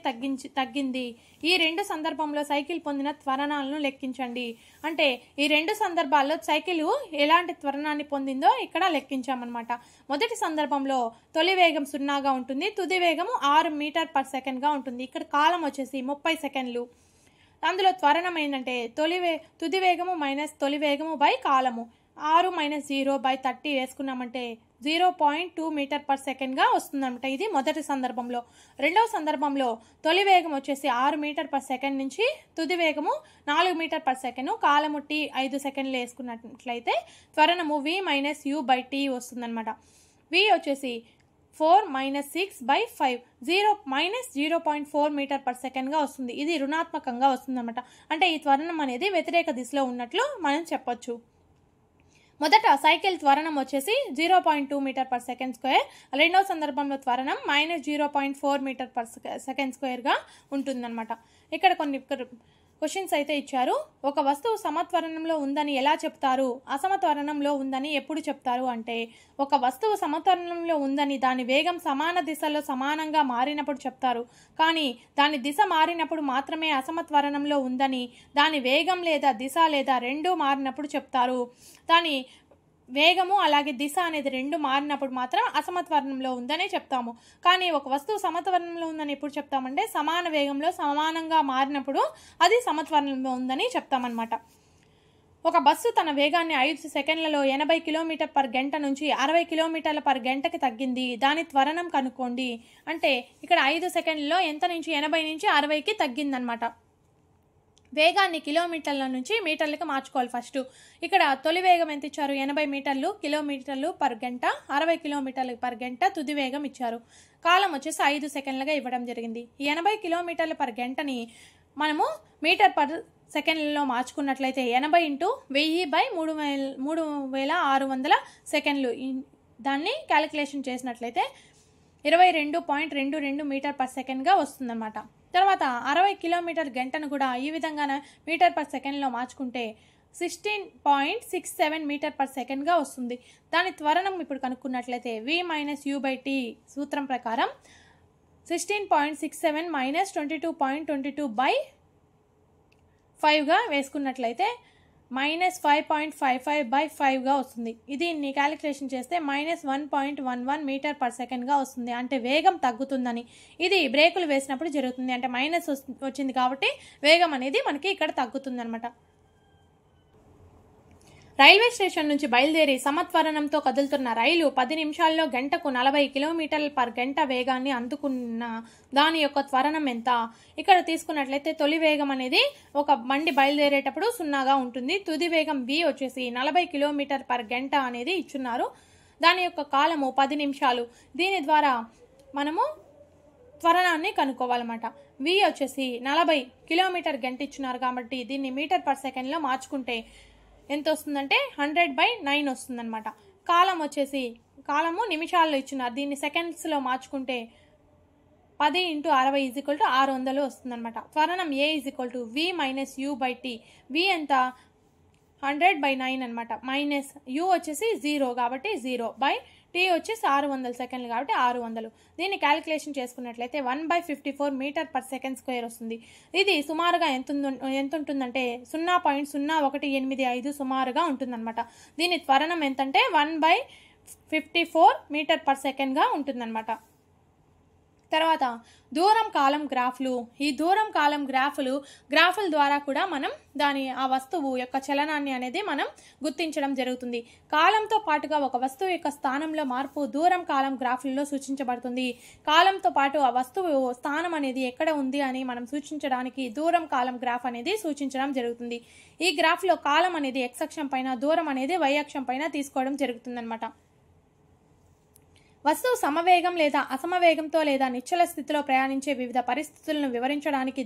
తగ్గింది. ఈ రెండు సందర్భంలో సైకిల్ పొందిన త్వరణాలను లెక్కించండి. అంటే ఈ రెండు సందర్భాల్లో సైకిల్ ఎలాంటి త్వరణాన్ని పొందిందో ఇక్కడ లెక్కించామన్నమాట. మొదటి సందర్భంలో తొలి వేగం 0గా ఉంటుంది, తుది వేగము 6 మీటర్ పర్ సెకండ్గా ఉంటుంది. ఇక్కడ కాలం వచ్చేసి 30 సెకండ్లు. అందులో త్వరణం ఏంటంటే తుది వేగము మైనస్ తొలి వేగము బై కాలము. 6 - 0 / 30 వేసుకున్నామంటే 0.2 మీటర్ పర్ సెకండ్గా వస్తుందన్నమాట. ఇది మొదటి సందర్భంలో. రెండవ సందర్భంలో తొలి వేగం వచ్చేసి 6 మీటర్ పర్ సెకండ్ నుంచి తుది వేగము 4 మీటర్ పర్ సెకండ్, కాలము t 5 సెకండ్లు వేసుకున్నట్లయితే త్వరణము v - u/t వస్తుందన్నమాట. v వచ్చేసి 4 - 6/5 -0.4 మీటర్ పర్ సెకండ్గా వస్తుంది. ఇది రుణాత్మకంగా వస్తుందన్నమాట. అంటే ఈ త్వరణం అనేది వ్యతిరేక దిశలో ఉన్నట్లు మనం చెప్పొచ్చు. మొదట సైకిల్ త్వరణం వచ్చేసి 0.2 మీటర్ పర్ సెకండ్ స్క్వేర్, రెండవ సందర్భంలో త్వరణం -0.4 మీటర్ పర్ సెకండ్ స్క్వేర్గా ఉంటుందన్నమాట. ఇక్కడ కొన్ని క్వశ్చన్స్ అయితే ఇచ్చారు. ఒక వస్తువు సమత్వరణంలో ఉందని ఎలా చెప్తారు, అసమత్వరణంలో ఉందని ఎప్పుడు చెప్తారు అంటే, ఒక వస్తువు సమత్వరణంలో ఉందని దాని వేగం సమాన దిశలో సమానంగా మారినప్పుడు చెప్తారు. కానీ దాని దిశ మారినప్పుడు మాత్రమే అసమత్వరణంలో ఉందని, దాని వేగం లేదా దిశ లేదా రెండూ మారినప్పుడు చెప్తారు. దాని వేగము అలాగే దిశ అనేది రెండు మారినప్పుడు మాత్రం అసమత్వరణంలో ఉందనే చెప్తాము. కానీ ఒక వస్తువు సమత్వరణంలో ఉందని ఎప్పుడు చెప్తామంటే, సమాన వేగంలో సమానంగా మారినప్పుడు అది సమత్వరణంలో ఉందని చెప్తామన్నమాట. ఒక బస్సు తన వేగాన్ని 5 సెకండ్లలో 80 కిలోమీటర్ పర్ గంట నుంచి 60 కిలోమీటర్ల పర్ గంటకి తగ్గింది. దాని త్వరణం కనుక్కోండి. అంటే ఇక్కడ 5 సెకండ్లలో ఎంత నుంచి 80 నుంచి 60కి తగ్గిందనమాట. వేగాన్ని కిలోమీటర్ల నుంచి మీటర్లకు మార్చుకోవాలి ఫస్ట్. ఇక్కడ తొలి వేగం ఎంత ఇచ్చారు, 80 కిలోమీటర్లు పర్ గంట, 60 కిలోమీటర్లు పర్ గంట తుది వేగం ఇచ్చారు. కాలం వచ్చేసి 5 సెకండ్లుగా ఇవ్వడం జరిగింది. ఈ 80 కిలోమీటర్ల పర్ గంటని మనము మీటర్ పర్ సెకండ్లలో మార్చుకున్నట్లయితే 80 × 1000/3600 సెకండ్లు. దాన్ని క్యాలిక్యులేషన్ చేసినట్లయితే 22.22 మీటర్ పర్ సెకండ్గా వస్తుందన్నమాట. తర్వాత 60 కిలోమీటర్ గంటను కూడా ఈ విధంగా మీటర్ పర్ సెకండ్లో మార్చుకుంటే 16.67 మీటర్ పర్ సెకండ్గా వస్తుంది. దాని త్వరణం ఇప్పుడు కనుక్కున్నట్లయితే v - u/t సూత్రం ప్రకారం 16.67 - 22.22/5గా వేసుకున్నట్లయితే -5.55/5గా వస్తుంది. దీన్ని క్యాలిక్యులేషన్ చేస్తే -1.11 మీటర్ పర్ సెకండ్గా వస్తుంది. అంటే వేగం తగ్గుతుందని. ఇది బ్రేకులు వేసినప్పుడు జరుగుతుంది. అంటే మైనస్ వచ్చింది కాబట్టి వేగం అనేది మనకి ఇక్కడ తగ్గుతుంది అనమాట. రైల్వే స్టేషన్ నుంచి బయలుదేరి సమత్వరణంతో కదులుతున్న రైలు 10 నిమిషాల్లో గంటకు 40 కిలోమీటర్ల పర్ గంట వేగాన్ని అందుకున్న దాని యొక్క త్వరణం ఎంత? ఇక్కడ తీసుకున్నట్లయితే తొలి వేగం అనేది ఒక బండి బయలుదేరేటప్పుడు 0గా ఉంటుంది. తుది వేగం v వచ్చేసి 40 కిలోమీటర్ పర్ గంట అనేది ఇచ్చున్నారు. దాని యొక్క కాలము 10 నిమిషాలు. దీని ద్వారా మనము త్వరణాన్ని కనుక్కోవాలన్నమాట. v వచ్చేసి 40 కిలోమీటర్ గంట ఇచ్చున్నారు కాబట్టి దీన్ని మీటర్ పర్ సెకండ్లో మార్చుకుంటే ఎంత వస్తుందంటే 100/9 వస్తుందన్నమాట. కాలం వచ్చేసి కాలము నిమిషాల్లో ఇచ్చున్నారు. దీన్ని సెకండ్స్లో మార్చుకుంటే 10 × 60 = 600 వస్తుందన్నమాట. త్వరణం a = v - u/t. v ఎంత 100/9 అనమాట. మైనస్ u వచ్చేసి 0 కాబట్టి 0/t వచ్చేసి 600 సెకండ్లు కాబట్టి 600. దీన్ని క్యాలిక్యులేషన్ చేసుకున్నట్లయితే 1/54 మీటర్ పర్ సెకండ్ స్క్వేర్ వస్తుంది. ఇది సుమారుగా ఎంత ఉంటుందంటే 0.0185 సుమారుగా ఉంటుందన్నమాట. దీని త్వరణం ఎంతంటే 1/54 మీటర్ పర్ సెకండ్గా ఉంటుందన్నమాట. తర్వాత దూరం కాలం గ్రాఫ్లు. ఈ దూరం కాలం గ్రాఫుల ద్వారా కూడా మనం ఆ వస్తువు యొక్క చలనాన్ని అనేది మనం గుర్తించడం జరుగుతుంది. కాలంతో పాటుగా ఒక వస్తువు యొక్క స్థానంలో మార్పు దూరం కాలం గ్రాఫుల్లో సూచించబడుతుంది. కాలంతో పాటు ఆ వస్తువు స్థానం అనేది ఎక్కడ ఉంది అని మనం సూచించడానికి దూరం కాలం గ్రాఫ్ అనేది సూచించడం జరుగుతుంది. ఈ గ్రాఫ్లో కాలం అనేది x అక్షం పైన, దూరం అనేది y అక్షం పైన తీసుకోవడం జరుగుతుందన్నమాట. వస్తువు సమవేగం లేదా అసమవేగంతో లేదా నిశ్చల స్థితిలో ప్రయాణించే వివిధ పరిస్థితులను వివరించడానికి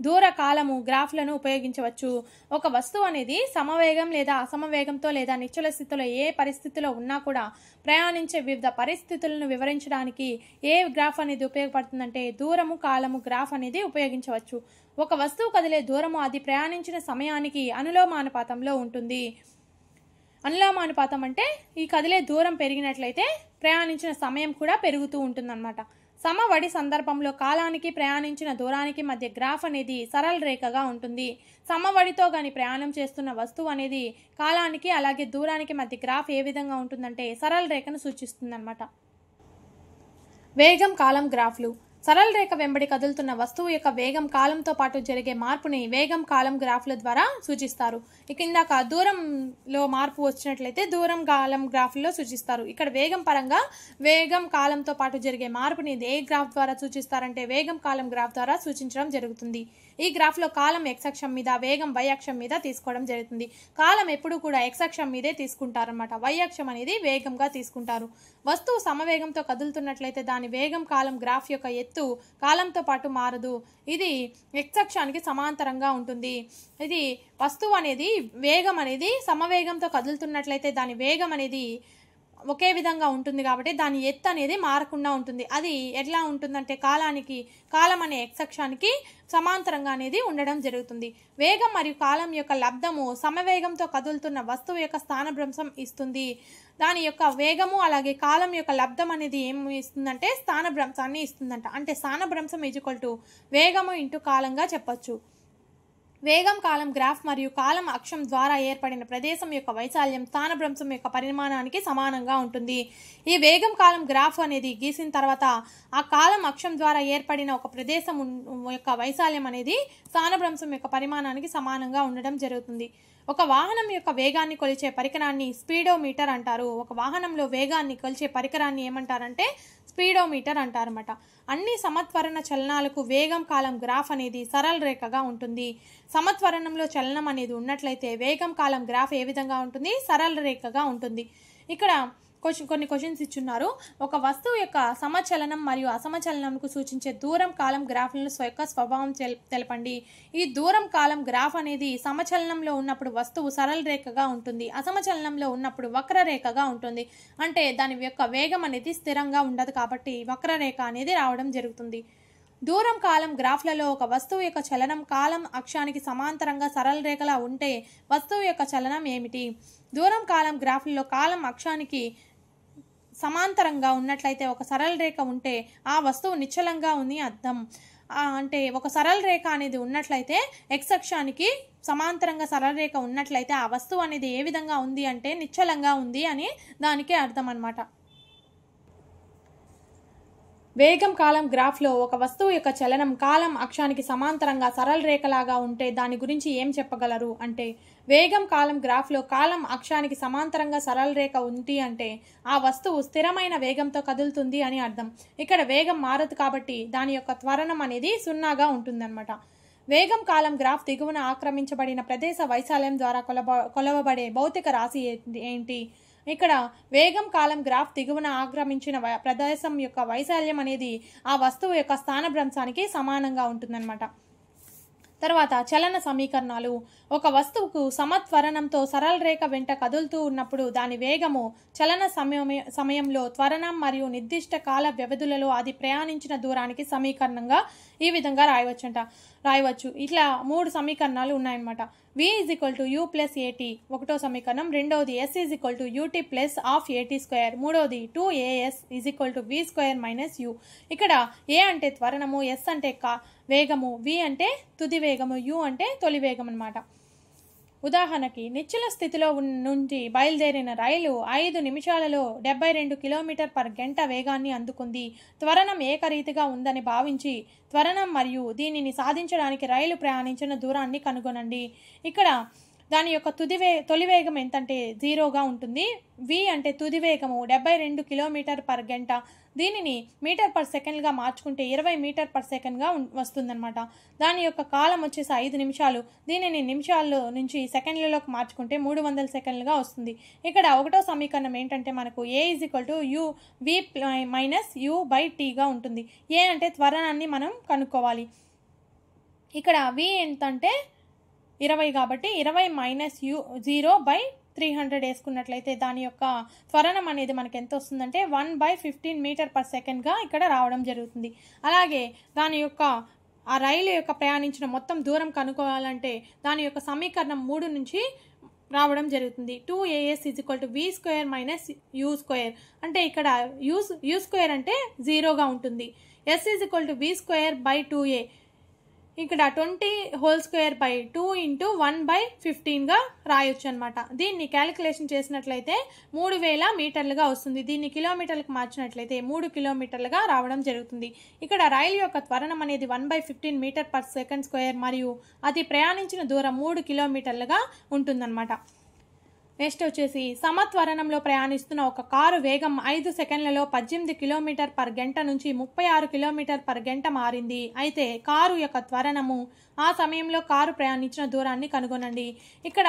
దూర కాలము గ్రాఫ్లను ఉపయోగించవచ్చు. ఒక వస్తువు అనేది సమవేగం లేదా అసమవేగంతో లేదా నిశ్చల స్థితిలో ఏ పరిస్థితిలో ఉన్నా కూడా ప్రయాణించే వివిధ పరిస్థితులను వివరించడానికి ఏ గ్రాఫ్ అనేది ఉపయోగపడుతుందంటే దూరము కాలము గ్రాఫ్ అనేది ఉపయోగించవచ్చు. ఒక వస్తువు కదిలే దూరము అది ప్రయాణించిన సమయానికి అనులోమానుపాతంలో ఉంటుంది. అనులోమానుపాతం అంటే ఈ కదిలే దూరం పెరిగినట్లయితే ప్రయాణించిన సమయం కూడా పెరుగుతూ ఉంటుందన్నమాట. సమవడి సందర్భంలో కాలానికి ప్రయాణించిన దూరానికి మధ్య గ్రాఫ్ అనేది సరళ రేఖగా ఉంటుంది. సమవడితో గాని ప్రయాణం చేస్తున్న వస్తువు అనేది కాలానికి అలాగే దూరానికి మధ్య గ్రాఫ్ ఏ విధంగా ఉంటుందంటే సరళ రేఖను సూచిస్తుందన్నమాట. వేగం కాలం గ్రాఫ్లు. సరళ రేఖ వెంబడి కదులుతున్న వస్తువు యొక్క వేగం కాలంతో పాటు జరిగే మార్పుని వేగం కాలం గ్రాఫ్ల ద్వారా సూచిస్తారు. ఇక ఇందాక దూరంలో మార్పు వచ్చినట్లయితే దూరం కాలం గ్రాఫ్లో సూచిస్తారు. ఇక్కడ వేగం పరంగా వేగం కాలంతో పాటు జరిగే మార్పుని ఏ గ్రాఫ్ ద్వారా సూచిస్తారంటే వేగం కాలం గ్రాఫ్ ద్వారా సూచించడం జరుగుతుంది. ఈ గ్రాఫ్లో కాలం x అక్షం మీద, వేగం y అక్షం మీద తీసుకోవడం జరుగుతుంది. కాలం ఎప్పుడు కూడా x అక్షం మీదే తీసుకుంటారన్నమాట. y అక్షం అనేది వేగంగా తీసుకుంటారు. వస్తువు సమవేగంతో కదులుతున్నట్లయితే దాని వేగం కాలం గ్రాఫ్ యొక్క ఎత్తు కాలంతో పాటు మారదు. ఇది x అక్షానికి సమాంతరంగా ఉంటుంది. ఇది వస్తువు అనేది వేగం అనేది సమవేగంతో కదులుతున్నట్లయితే దాని వేగం అనేది ఒకే విధంగా ఉంటుంది కాబట్టి దాని ఎత్తు అనేది మారకుండా ఉంటుంది. అది ఎట్లా ఉంటుందంటే కాలం అనే x అక్షానికి సమాంతరంగా అనేది ఉండడం జరుగుతుంది. వేగం మరియు కాలం యొక్క లబ్ధము సమవేగంతో కదులుతున్న వస్తువు యొక్క స్థానభ్రంశం ఇస్తుంది. దాని యొక్క వేగము అలాగే కాలం యొక్క లబ్ధం అనేది ఏమి ఇస్తుందంటే స్థానభ్రంశాన్ని ఇస్తుందంట. అంటే స్థానభ్రంశం వేగము ఇంటూ కాలంగా చెప్పొచ్చు. వేగం కాలం గ్రాఫ్ మరియు కాలం అక్షం ద్వారా ఏర్పడిన ప్రదేశం యొక్క వైశాల్యం స్థానభ్రంశం యొక్క పరిమాణానికి సమానంగా ఉంటుంది. ఈ వేగం కాలం గ్రాఫ్ అనేది గీసిన తర్వాత ఆ కాలం అక్షం ద్వారా ఏర్పడిన ఒక ప్రదేశం యొక్క వైశాల్యం అనేది స్థానభ్రంశం యొక్క పరిమాణానికి సమానంగా ఉండడం జరుగుతుంది. ఒక వాహనం యొక్క వేగాన్ని కొలిచే పరికరాన్ని స్పీడోమీటర్ అంటారు. ఒక వాహనంలో వేగాన్ని కొలిచే పరికరాన్ని ఏమంటారంటే స్పీడోమీటర్ అంటారన్నమాట. అన్ని సమత్వరణ చలనాలకు వేగం కాలం గ్రాఫ్ అనేది సరళ రేఖగా ఉంటుంది. సమత్వరణంలో చలనం అనేది ఉన్నట్లయితే వేగం కాలం గ్రాఫ్ ఏ విధంగా ఉంటుంది? సరళ రేఖగా ఉంటుంది. ఇక్కడ కొన్ని క్వశ్చన్స్ ఇచ్చున్నారు. ఒక వస్తువు యొక్క సమచలనం మరియు అసమచలనంకు సూచించే దూరం కాలం గ్రాఫ్లను యొక్క స్వభావం తెలపండి. ఈ దూరం కాలం గ్రాఫ్ అనేది సమచలనంలో ఉన్నప్పుడు వస్తువు సరళ రేఖగా ఉంటుంది, అసమచలనంలో ఉన్నప్పుడు వక్రరేఖగా ఉంటుంది. అంటే దాని యొక్క వేగం అనేది స్థిరంగా ఉండదు కాబట్టి వక్రరేఖ అనేది రావడం జరుగుతుంది. దూరం కాలం గ్రాఫ్లలో ఒక వస్తువు యొక్క చలనం కాలం అక్షానికి సమాంతరంగా సరళ రేఖలా ఉంటే వస్తువు యొక్క చలనం ఏమిటి? దూరం కాలం గ్రాఫ్లలో కాలం అక్షానికి సమాంతరంగా ఉన్నట్లయితే ఒక సరళ రేఖ ఉంటే ఆ వస్తువు నిశ్చలంగా ఉంది అర్థం. అంటే ఒక సరళ రేఖ అనేది ఉన్నట్లయితే x అక్షానికి సమాంతరంగా సరళ రేఖ ఉన్నట్లయితే ఆ వస్తువు అనేది ఏ విధంగా ఉంది అంటే నిశ్చలంగా ఉంది అని దానికి అర్థం అన్నమాట. వేగం కాలం గ్రాఫ్లో ఒక వస్తువు యొక్క చలనం కాలం అక్షానికి సమాంతరంగా సరళ రేఖలాగా ఉంటే దాని గురించి ఏం చెప్పగలరు అంటే వేగం కాలం గ్రాఫ్లో కాలం అక్షానికి సమాంతరంగా సరళ రేఖ ఉంది అంటే ఆ వస్తువు స్థిరమైన వేగంతో కదులుతుంది అని అర్థం. ఇక్కడ వేగం మారదు కాబట్టి దాని యొక్క త్వరణం అనేది సున్నాగా ఉంటుందన్నమాట. వేగం కాలం గ్రాఫ్ దిగువన ఆక్రమించబడిన ప్రదేశ వైశాల్యం ద్వారా కొలవబడే భౌతిక రాశి ఏంటి? ఇక్కడ వేగం కాలం గ్రాఫ్ దిగువన ఆక్రమించిన ప్రదేశం యొక్క వైశాల్యం అనేది ఆ వస్తువు యొక్క స్థానభ్రంశానికి సమానంగా ఉంటుందన్నమాట. తర్వాత చలన సమీకరణాలు. ఒక వస్తువుకు సమత్వరణంతో సరళ రేఖ వెంట కదులుతూ ఉన్నప్పుడు దాని వేగము చలన సమయంలో త్వరణం మరియు నిర్దిష్ట కాల వ్యవధులలో అది ప్రయాణించిన దూరానికి సమీకరణంగా ఈ విధంగా రాయవచ్చు. ఇట్లా 3 సమీకరణాలు ఉన్నాయన్నమాట. v u + at ఒకటో సమీకరణం, రెండవది s ut + ½ మూడవది 2as v² - u. ఇక్కడ a అంటే త్వరణము, s అంటే వేగము, v అంటే తుది వేగము, u అంటే తొలి వేగం అన్నమాట. ఉదాహరణకి నిశ్చల స్థితిలో నుంచి బయలుదేరిన రైలు 5 నిమిషాలలో 72 km/గంట వేగాన్ని అందుకుంది. త్వరణం ఏకరీతిగా ఉందని భావించి త్వరణం మరియు దీనిని సాధించడానికి రైలు ప్రయాణించిన దూరాన్ని కనుగొనండి. ఇక్కడ దాని యొక్క తొలి వేగం ఎంతంటే 0గా ఉంటుంది. v అంటే తుది వేగము 72 కిలోమీటర్ పర్ గంట. దీనిని మీటర్ పర్ సెకండ్గా మార్చుకుంటే 20 మీటర్ పర్ సెకండ్గా వస్తుందన్నమాట. దాని యొక్క కాలం వచ్చేసి 5 నిమిషాలు. దీనిని నిమిషాల్లో నుంచి సెకండ్లలోకి మార్చుకుంటే 300 సెకండ్లుగా వస్తుంది. ఇక్కడ ఒకటో సమీకరణం ఏంటంటే మనకు a v u/t ఉంటుంది. ఏ అంటే త్వరణాన్ని మనం కనుక్కోవాలి. ఇక్కడ v ఎంతంటే 20 కాబట్టి 20 - u/0/300 వేసుకున్నట్లయితే దాని యొక్క త్వరణం అనేది మనకి ఎంత వస్తుందంటే 1/15 మీటర్ పర్ సెకండ్గా ఇక్కడ రావడం జరుగుతుంది. అలాగే దాని యొక్క ఆ రైలు యొక్క ప్రయాణించిన మొత్తం దూరం కనుక్కోవాలంటే దాని యొక్క సమీకరణం 3 నుంచి రావడం జరుగుతుంది. 2as = v² - u². అంటే ఇక్కడ u² అంటే 0గా ఉంటుంది. s = v²/2a. ఇక్కడ 20² 2 × 1/15గా రాయొచ్చు అనమాట. దీన్ని క్యాలిక్యులేషన్ చేసినట్లయితే 3000 మీటర్లుగా వస్తుంది. దీన్ని కిలోమీటర్లకు మార్చినట్లయితే 3 కిలోమీటర్లుగా రావడం జరుగుతుంది. ఇక్కడ రైలు యొక్క త్వరణం అనేది 1/15 మీటర్ పర్ సెకండ్ స్క్వేర్ మరియు అది ప్రయాణించిన దూరం 3 కిలోమీటర్లుగా ఉంటుందన్నమాట. నెక్స్ట్ వచ్చేసి సమత్వరణంలో ప్రయాణిస్తున్న ఒక కారు వేగం 5 సెకండ్లలో 18 కిలోమీటర్ పర్ గంట నుంచి 36 కిలోమీటర్ పర్ గంట మారింది. అయితే కారు యొక్క త్వరణము ఆ సమయంలో కారు ప్రయాణించిన దూరాన్ని కనుగొనండి. ఇక్కడ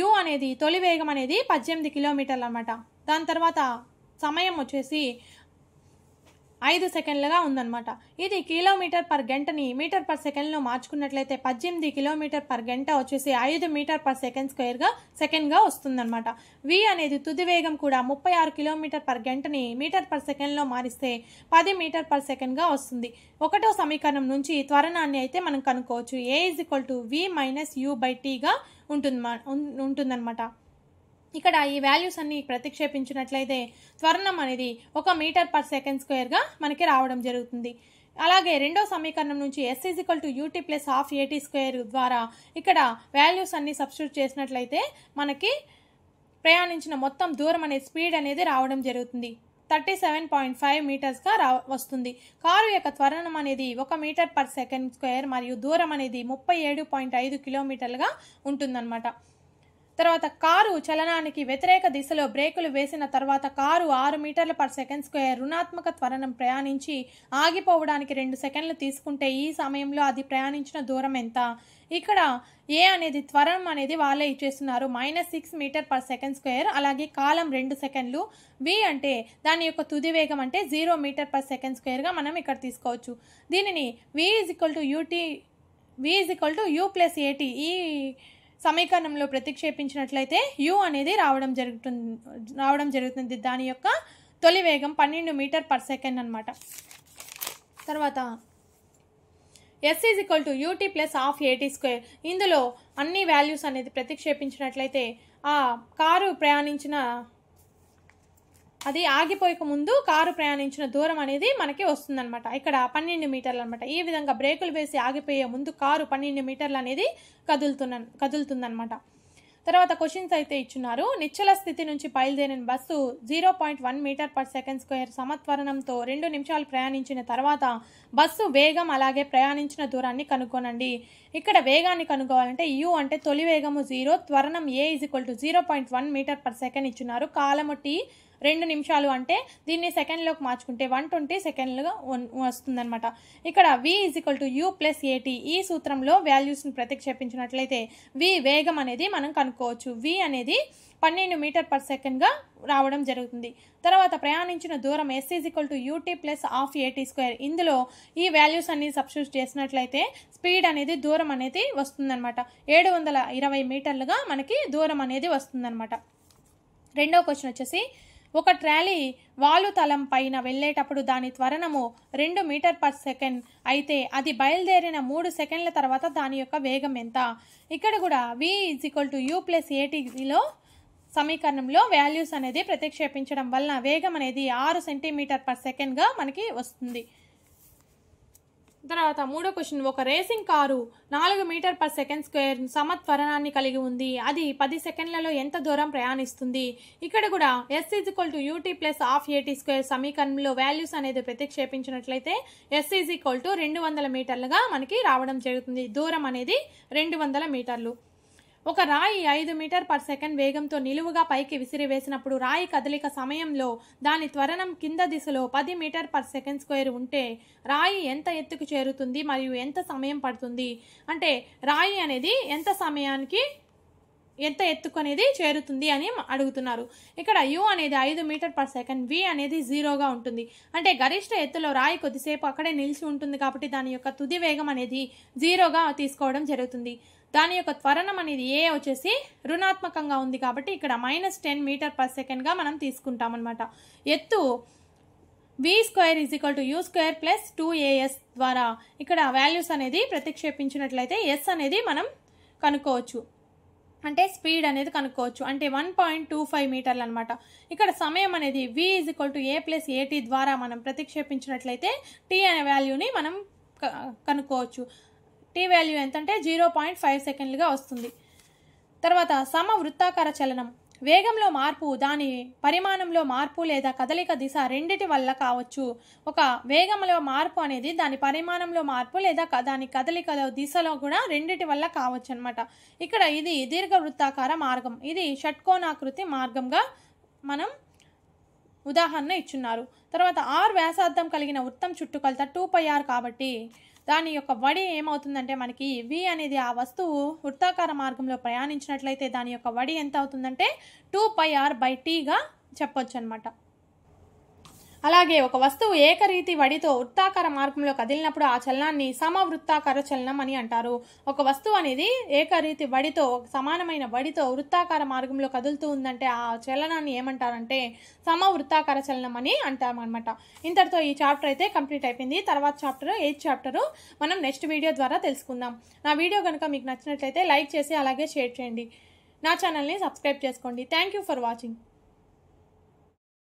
u అనేది తొలి వేగం అనేది 18 కిలోమీటర్లు అన్నమాట. దాని తర్వాత సమయం వచ్చేసి 5 సెకండ్లుగా ఉందన్నమాట. ఇది కిలోమీటర్ పర్ గంటని మీటర్ పర్ సెకండ్లో మార్చుకున్నట్లయితే 18 కిలోమీటర్ పర్ గంట వచ్చేసి 5 మీటర్ పర్ సెకండ్గా వస్తుందన్నమాట. v అనేది తుది వేగం కూడా 36 కిలోమీటర్ పర్ గంటని మీటర్ పర్ సెకండ్లో మారిస్తే 10 మీటర్ పర్ సెకండ్గా వస్తుంది. ఒకటో సమీకరణం నుంచి త్వరణాన్ని అయితే మనం కనుక్కోవచ్చు. a = v - u/tగా ఉంటుందన్నమాట. ఇక్కడ ఈ వాల్యూస్ అన్ని ప్రతిక్షేపించినట్లయితే త్వరణం అనేది 1 మీటర్ పర్ సెకండ్ స్క్వేర్గా మనకి రావడం జరుగుతుంది. అలాగే రెండో సమీకరణం నుంచి s = ut + ½ at² ద్వారా ఇక్కడ వాల్యూస్ అన్ని సబ్స్టిట్యూట్ చేసినట్లయితే మనకి ప్రయాణించిన మొత్తం దూరం అనేది స్పీడ్ అనేది రావడం జరుగుతుంది. 37.5 మీటర్స్గా వస్తుంది. కారు యొక్క త్వరణం అనేది 1 మీటర్ పర్ సెకండ్ స్క్వేర్ మరియు దూరం అనేది 37.5 కిలోమీటర్లుగా ఉంటుందన్నమాట. తర్వాత కారు చలనానికి వ్యతిరేక దిశలో బ్రేకులు వేసిన తర్వాత కారు 6 మీటర్ల పర్ సెకండ్ స్క్వేర్ రుణాత్మక త్వరణం ప్రయాణించి ఆగిపోవడానికి 2 సెకండ్లు తీసుకుంటే ఈ సమయంలో అది ప్రయాణించిన దూరం ఎంత? ఇక్కడ ఏ అనేది త్వరణం అనేది వాళ్ళే ఇచ్చేస్తున్నారు -6 మీటర్ పర్ సెకండ్ స్క్వేర్. అలాగే కాలం 2 సెకండ్లు. v అంటే దాని యొక్క తుది వేగం అంటే 0 మీటర్ పర్ సెకండ్ స్క్వేర్గా మనం ఇక్కడ తీసుకోవచ్చు. దీనిని v = u + at ఈ సమీకరణంలో ప్రతిక్షేపించినట్లయితే u అనేది రావడం జరుగుతుంది. దాని యొక్క తొలి వేగం 12 మీటర్ పర్ సెకండ్ అన్నమాట. తర్వాత s = ut + ½ at². ఇందులో అన్ని వాల్యూస్ అనేది ప్రతిక్షేపించినట్లయితే ఆ కారు ప్రయాణించిన అది ఆగిపోయక ముందు కారు ప్రయాణించిన దూరం అనేది మనకి వస్తుందన్నమాట. ఇక్కడ 12 మీటర్లు అనమాట. ఈ విధంగా బ్రేకులు వేసి ఆగిపోయే ముందు కారు 12 మీటర్లు అనేది కదులుతుందన్నమాట. తర్వాత క్వశ్చన్స్ అయితే ఇచ్చున్నారు. నిశ్చల స్థితి నుంచి బయలుదేరిన bus 0.1 metre per second square సమత్వరణంతో 2 నిమిషాలు ప్రయాణించిన తర్వాత బస్సు వేగం అలాగే ప్రయాణించిన దూరాన్ని కనుగొనండి. ఇక్కడ వేగాన్ని కనుగోవాలంటే u అంటే తొలి వేగము 0, త్వరణం a = 0.1 మీటర్ పర్ సెకండ్ ఇచ్చున్నారు. కాలము t 2 నిమిషాలు అంటే దీన్ని సెకండ్లోకి మార్చుకుంటే 120 సెకండ్లుగా వస్తుందన్నమాట. ఇక్కడ v = u + at ఈ సూత్రంలో వాల్యూస్ని ప్రతిక్షేపించినట్లయితే v వేగం అనేది మనం కనుక్కోవచ్చు. v అనేది 12 మీటర్ పర్ సెకండ్గా రావడం జరుగుతుంది. తర్వాత ప్రయాణించిన దూరం s = ut + ½ at². ఇందులో ఈ వాల్యూస్ అన్ని సబ్స్టిట్యూట్ చేసినట్లయితే స్పీడ్ అనేది దూరం అనేది వస్తుందన్నమాట. 720 మీటర్లుగా మనకి దూరం అనేది వస్తుందన్నమాట. రెండో క్వశ్చన్ వచ్చేసి ఒక ట్రాలీ వాలుతలం పైన వెళ్ళేటప్పుడు దాని త్వరణము 2 మీటర్ పర్ సెకండ్ అయితే అది బయలుదేరిన 3 సెకండ్ల తర్వాత దాని యొక్క వేగం ఎంత? ఇక్కడ కూడా v = u + at లో సమీకరణంలో వాల్యూస్ అనేది ప్రతిక్షేపించడం వలన వేగం అనేది 6 సెంటీమీటర్ పర్ సెకండ్గా మనకి వస్తుంది. తర్వాత మూడో క్వశ్చన్, ఒక racing car 4 metre per second square సమత్వరణాన్ని కలిగి ఉంది. అది 10 సెకండ్లలో ఎంత దూరం ప్రయాణిస్తుంది? ఇక్కడ కూడా s = ut + ½ at² సమీకరణంలో వాల్యూస్ అనేది ప్రతిక్షేపించినట్లయితే s = 200 మీటర్లుగా మనకి రావడం జరుగుతుంది. దూరం అనేది 200 మీటర్లు. ఒక రాయి 5 మీటర్ పర్ సెకండ్ వేగంతో నిలువుగా పైకి విసిరివేసినప్పుడు రాయి కదలిక సమయంలో దాని త్వరణం కింద దిశలో 10 మీటర్ పర్ సెకండ్ స్క్వేర్ ఉంటే రాయి ఎంత ఎత్తుకు చేరుతుంది మరియు ఎంత సమయం పడుతుంది? అంటే రాయి అనేది ఎంత సమయానికి ఎంత ఎత్తుకు అనేది చేరుతుంది అని అడుగుతున్నారు. ఇక్కడ యు అనేది 5 మీటర్ పర్ సెకండ్, వి అనేది 0గా ఉంటుంది. అంటే గరిష్ట ఎత్తులో రాయి కొద్దిసేపు అక్కడే నిలిచి ఉంటుంది కాబట్టి దాని యొక్క తుది వేగం అనేది 0గా తీసుకోవడం జరుగుతుంది. దాని యొక్క త్వరణం అనేది ఏ వచ్చేసి రుణాత్మకంగా ఉంది కాబట్టి ఇక్కడ -10 మీటర్ పర్ సెకండ్గా మనం తీసుకుంటాం అనమాట. ఎత్తు v² u² + 2as ద్వారా ఇక్కడ వాల్యూస్ అనేది ప్రతిక్షేపించినట్లయితే ఎస్ అనేది మనం కనుక్కోవచ్చు, అంటే స్పీడ్ అనేది కనుక్కోవచ్చు. అంటే 1.25 మీటర్లు అనమాట. ఇక్కడ సమయం అనేది v a + at ద్వారా మనం ప్రతిక్షేపించినట్లయితే టీ అనే వాల్యూని మనం కనుక్కోవచ్చు. టీ వాల్యూ ఎంతంటే 0.5 సెకండ్లుగా వస్తుంది. తర్వాత సమవృత్తాకార చలనం. వేగంలో మార్పు దాని పరిమాణంలో మార్పు లేదా కదలిక దిశ రెండిటి వల్ల కావచ్చు. ఒక వేగంలో మార్పు అనేది దాని పరిమాణంలో మార్పు లేదా దాని కదలికలో దిశలో కూడా రెండిటి వల్ల కావచ్చు అనమాట. ఇక్కడ ఇది దీర్ఘవృత్తాకార మార్గం, ఇది షట్కోణాకృతి మార్గంగా మనం ఉదాహరణ ఇచ్చున్నారు. తర్వాత ఆర్ వ్యాసార్థం కలిగిన వృత్తం చుట్టుకొలత 2πr కాబట్టి దాని యొక్క వడి ఏమవుతుందంటే మనకి వి అనేది ఆ వస్తువు వృత్తాకార మార్గంలో ప్రయాణించినట్లయితే దాని యొక్క వడి ఎంత అవుతుందంటే 2πr/tగా చెప్పొచ్చు అనమాట. అలాగే ఒక వస్తువు ఏకరీతి వడితో వృత్తాకార మార్గంలో కదిలినప్పుడు ఆ చలనాన్ని సమవృత్తాకార చలనం అని అంటారు. ఒక వస్తువు అనేది ఏకరీతి వడితో సమానమైన వడితో వృత్తాకార మార్గంలో కదులుతూ ఉందంటే ఆ చలనాన్ని ఏమంటారంటే సమవృత్తాకార చలనం అని అంటామన్నమాట. ఇంతటితో ఈ చాప్టర్ అయితే కంప్లీట్ అయిపోయింది. తర్వాత చాప్టర్ 8th చాప్టర్ మనం నెక్స్ట్ వీడియో ద్వారా తెలుసుకుందాం. నా వీడియో కనుక మీకు నచ్చినట్లయితే లైక్ చేసి అలాగే షేర్ చేయండి. నా ఛానల్ని సబ్స్క్రైబ్ చేసుకోండి. Thank you for watching.